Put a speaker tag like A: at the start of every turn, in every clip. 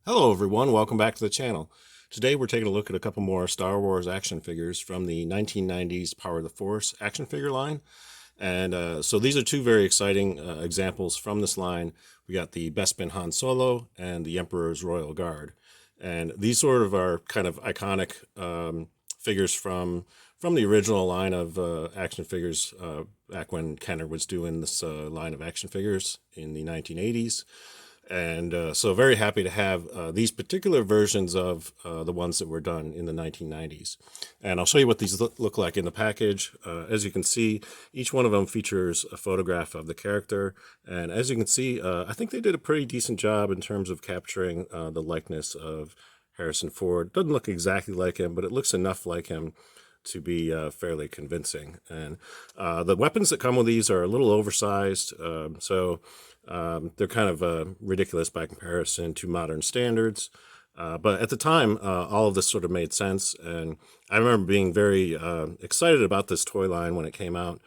A: Hello everyone, welcome back to the channel. Today we're taking a look at a couple more Star Wars action figures from the 1990s Power of the Force action figure line. And so these are two very exciting examples from this line. We got the Bespin Han Solo and the Emperor's Royal Guard. And these sort of are kind of iconic figures from the original line of action figures back when Kenner was doing this line of action figures in the 1980s. And so very happy to have these particular versions of the ones that were done in the 1990s. And I'll show you what these look like in the package. As you can see, each one of them features a photograph of the character. And as you can see, I think they did a pretty decent job in terms of capturing the likeness of Harrison Ford. Doesn't look exactly like him, but it looks enough like him to be fairly convincing. And the weapons that come with these are a little oversized, they're kind of ridiculous by comparison to modern standards. But at the time, all of this sort of made sense. And I remember being very excited about this toy line when it came out,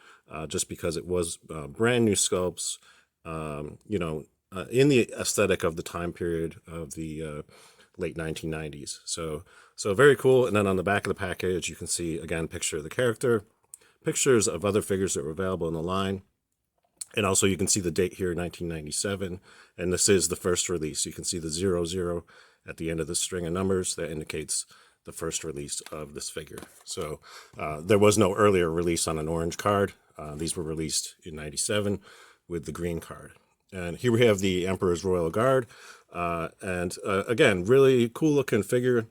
A: just because it was brand new sculpts, in the aesthetic of the time period of the late 1990s. So very cool. And then on the back of the package, you can see, again, picture of the character, pictures of other figures that were available in the line. And also you can see the date here, 1997, and this is the first release. You can see the 00 at the end of the string of numbers that indicates the first release of this figure. So there was no earlier release on an orange card. These were released in 97 with the green card. And here we have the Emperor's Royal Guard. Again, really cool looking figure.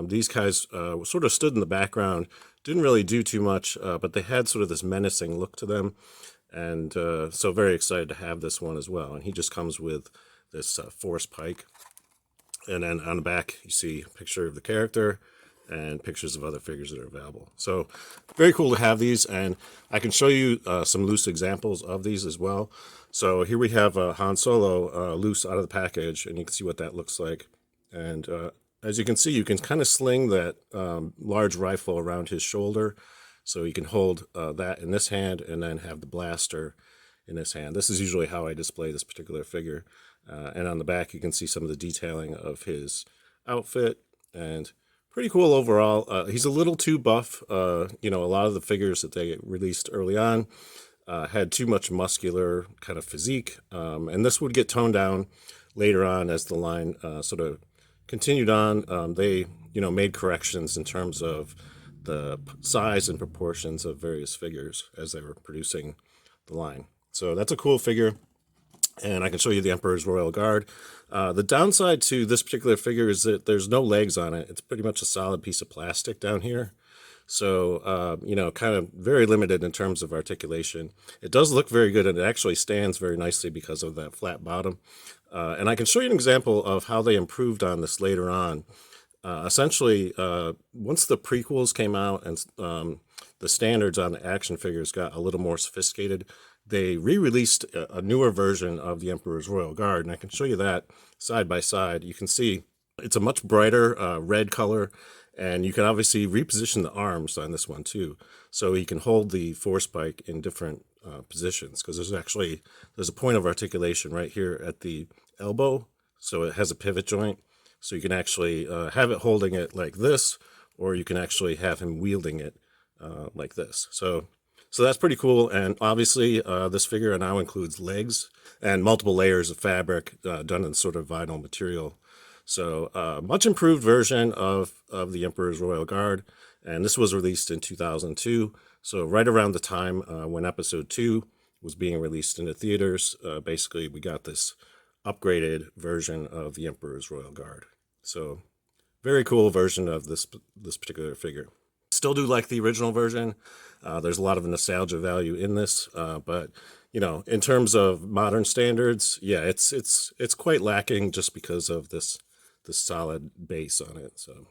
A: These guys sort of stood in the background, didn't really do too much, but they had sort of this menacing look to them. And so very excited to have this one as well. And he just comes with this force pike. And then on the back, you see a picture of the character and pictures of other figures that are available. So very cool to have these. And I can show you some loose examples of these as well. So here we have Han Solo loose out of the package, and you can see what that looks like. And as you can see, you can kind of sling that large rifle around his shoulder. So you can hold that in this hand and then have the blaster in this hand. This is usually how I display this particular figure. And on the back, you can see some of the detailing of his outfit, and pretty cool overall. He's a little too buff. A lot of the figures that they released early on had too much muscular kind of physique. And this would get toned down later on as the line sort of continued on. They, made corrections in terms of the size and proportions of various figures as they were producing the line. So that's a cool figure. And I can show you the Emperor's Royal Guard. The downside to this particular figure is that there's no legs on it. It's pretty much a solid piece of plastic down here. So, kind of very limited in terms of articulation. It does look very good, and it actually stands very nicely because of that flat bottom. And I can show you an example of how they improved on this later on. Essentially, once the prequels came out and the standards on the action figures got a little more sophisticated, they re-released a newer version of the Emperor's Royal Guard, and I can show you that side by side. You can see it's a much brighter red color, and you can obviously reposition the arms on this one too, so you can hold the force pike in different positions, because there's a point of articulation right here at the elbow, so it has a pivot joint. So you can actually have it holding it like this, or you can actually have him wielding it like this. So that's pretty cool. And obviously, this figure now includes legs and multiple layers of fabric done in sort of vinyl material. So much improved version of the Emperor's Royal Guard. And this was released in 2002. So right around the time when Episode 2 was being released into theaters, basically we got this upgraded version of the Emperor's Royal Guard. So very cool version of this particular figure. Still do like the original version. There's a lot of nostalgia value in this, but in terms of modern standards, yeah, it's quite lacking just because of this solid base on it. So,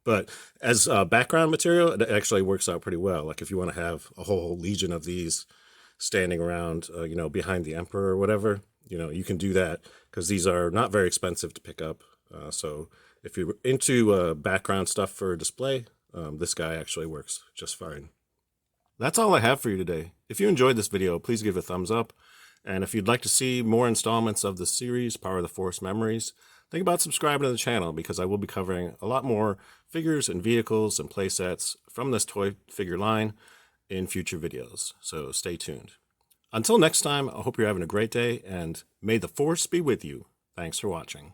A: but as background material, it actually works out pretty well. Like if you want to have a whole legion of these standing around, behind the Emperor or whatever, you can do that, because these are not very expensive to pick up. So if you're into background stuff for display, this guy actually works just fine. That's all I have for you today. If you enjoyed this video, please give it a thumbs up. And if you'd like to see more installments of the series, Power of the Force Memories, think about subscribing to the channel because I will be covering a lot more figures and vehicles and playsets from this toy figure line in future videos. So stay tuned. Until next time, I hope you're having a great day, and may the Force be with you. Thanks for watching.